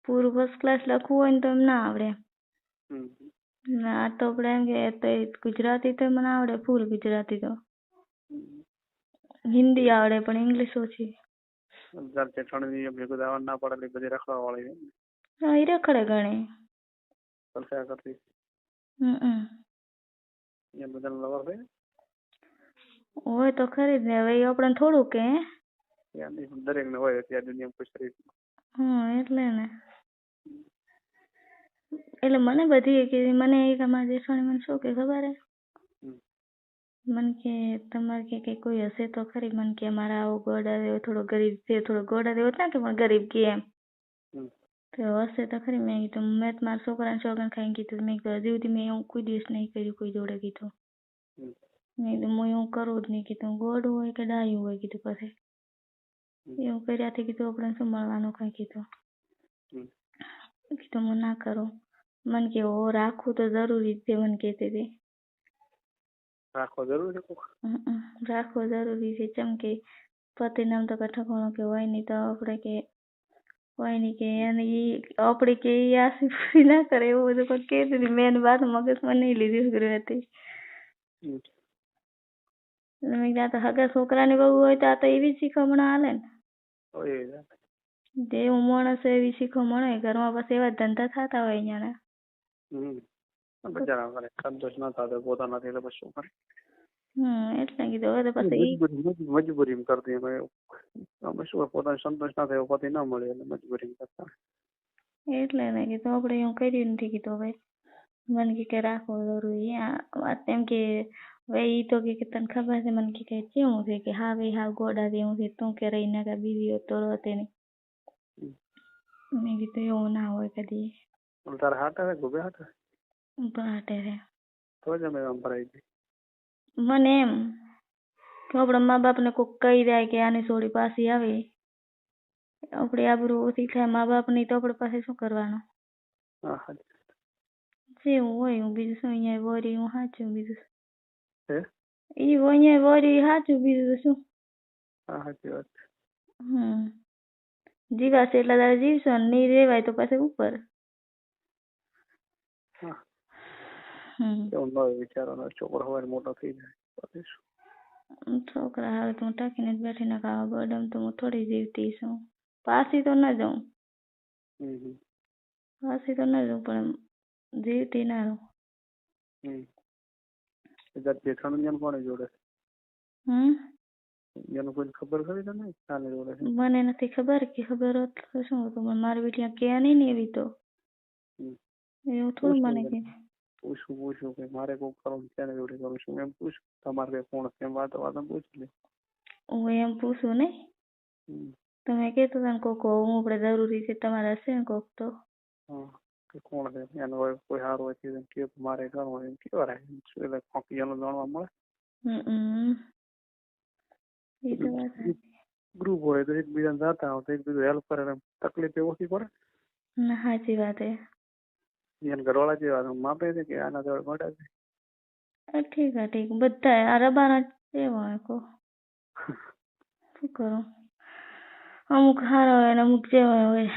પૂરું first class લખવું હોય ને તો એમ ના આવડે. હમ. આ તો આપણે એમ કે તો ગુજરાતી તો મને આવડે ફૂલ ગુજરાતી તો. હમ. હિન્દી આવડે પણ ઇંગ્લિશ ઓછી. ઘર જેઠાણી ની ભેગું દાવા ના પડે એટલે બધી રખડવા વાળી હા એ રખડે ઘણી. પલસા કરતી એ બધા લવર છે હોય તો ખરી જ ને. હવે એ આપણને થોડું કે દરેક ને હોય અત્યારે દુનિયા કોઈ શરીર. એટલે ને એટલે મને બધી કે મને એક અમારા જેઠાણી મને શું કે ખબર હે મને કે તમારે કે કોઈ હશે તો ખરી. મને કે અમારા આવો ગોડા રહ્યો થોડો ગરીબ છે, થોડો ગોડા રહ્યો ના કે પણ ગરીબ કે એમ તો હશે તો ખરી. મેં કીધું મેં મારા છોકરાને છોકરાને ખાઈને કીધું મેં કીધું હજી સુધી મેં એવું કોઈ દિવસ નહીં કર્યું કોઈ જોડે કીધું. મેં કીધું હું એવું કરું જ નહીં કીધું. ગોડું હોય કે ડાયું હોય કીધું પછી એવું કર્યાથી કીધું આપણે શું મળવાનું કઈ કીધું. કીધું હું ના કરું. મને કે ઓ રાખવું તો જરૂરી છે મને કહેતી હતી. રાખવો જરૂરી છે. રાખવો જરૂરી છે ચમ કે પતિ નામ તો કઠકોણો કે હોય નહીં તો આપણે કે હોય નહીં કે એને આપણે કે આશી પૂરી ના કરે એવું બધું કોઈ કહેતી હતી. મેં એની વાત મગજમાં નહીં લીધી હતી. મેં કીધું તો હગા છોકરાની બહુ હોય તો આ તો એવી શીખમણ હાલે ને. જેવું માણસ એવી શીખમણ હોય. ઘરમાં બસ એવા ધંધા થતા હોય અહીંયા. સંતોષ ના થતો પોતાના એટલે પછી શું કરે. એટલે કીધું હવે તો પછી મજબૂરી કરતી અમે શું પોતાને સંતોષ ના થયો પતિ ના મળે એટલે મજબૂરી કરતા. એટલે ને કીધું આપણે એવું કર્યું નથી કીધું. હવે મને કે રાખવો જરૂરી એમ કે હવે ઈ તો કે તને ખબર છે મને કે કેવું છે કે હા ભાઈ હા ગોડા જેવું છે તું કે રહી ના બીજી તો રોતે નહીં. મેં કીધું એવું ના હોય કદી. તારા હાથ આવે ગોબે હાથ બાટે છે તો જ અમે આમ ભરાઈ ગઈ. મને એમ કે આપણા મા બાપને કોઈક કહી જાય કે આની છોડી પાછી આવે આપણી આબરૂ ઓછી થાય મા બાપની તો આપણે પાસે શું કરવાનું. જેવું હોય હું બીજું શું અહીંયા વરી હું સાચું બીજું એ અહીંયા વરી સાચું બીજું તો શું. સાચી વાત. જીવાશે એટલા તારે જીવશો ને નહીં રેવાય તો પછી ઉપર. વિચારવાનો છોકરો હવે મોટો થઈ જાય છોકરા હવે તો હું ટાંકીને જ બેઠી ના ખાવા ગોડમ તો હું થોડી જીવતી છું. પાછી તો ના જાઉં પણ જીવતી ના રહું. જેઠાણું કોને જોડે એનું કોઈ ખબર ખરી તને ચાલે જોડે મને નથી ખબર કે ખબર હોત તો શું હતું પણ મારી બેટી કે નહીં ને એવી તો એવું થોડું મને કે પૂછું કે મારે કોઈ કરું ક્યારે જોડે કરું છું એમ પૂછું તમારે કઈ કોણ એમ વાતો પૂછી લે. હું એમ પૂછું નહીં તમે કહેતો હતા ને કોક હું આપણે જરૂરી છે તમારે હશે ને કોક તો કોણ છે એનો કોઈ સારું હોય કે મારે કરવું એમ કેવા રહે એટલે એનું જાણવા મળે. ગ્રુપ હોય તો એકબીજાને જાતા હોય તો એકબીજું હેલ્પ કરે તકલીફ ઓછી પડે. સાચી વાત હે. એને ઘરવાળા જેવા માપે છે કે આના જોડે મોટા છે. ઠીક બધા આ રબાના એવા હોય કો શું કરું અમુક સારા હોય ને અમુક જેવા હોય.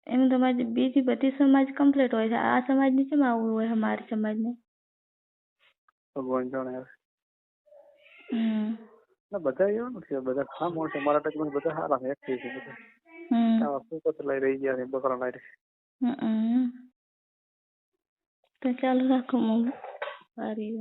એમ તો બીજી બધી સમાજ કમ્પ્લીટ હોય છે. આ સમાજ ની કેમ આવું હોય અમારી સમાજ ને ભગવાન જાણે. બધા એવા નથી બધા ખા મોણ છે મારા ટચમાં બધા સારા છે એક્ટિવ છે બધા. લઈ રહી ગયા બકરા લાઈ તો ચાલુ રાખો સારી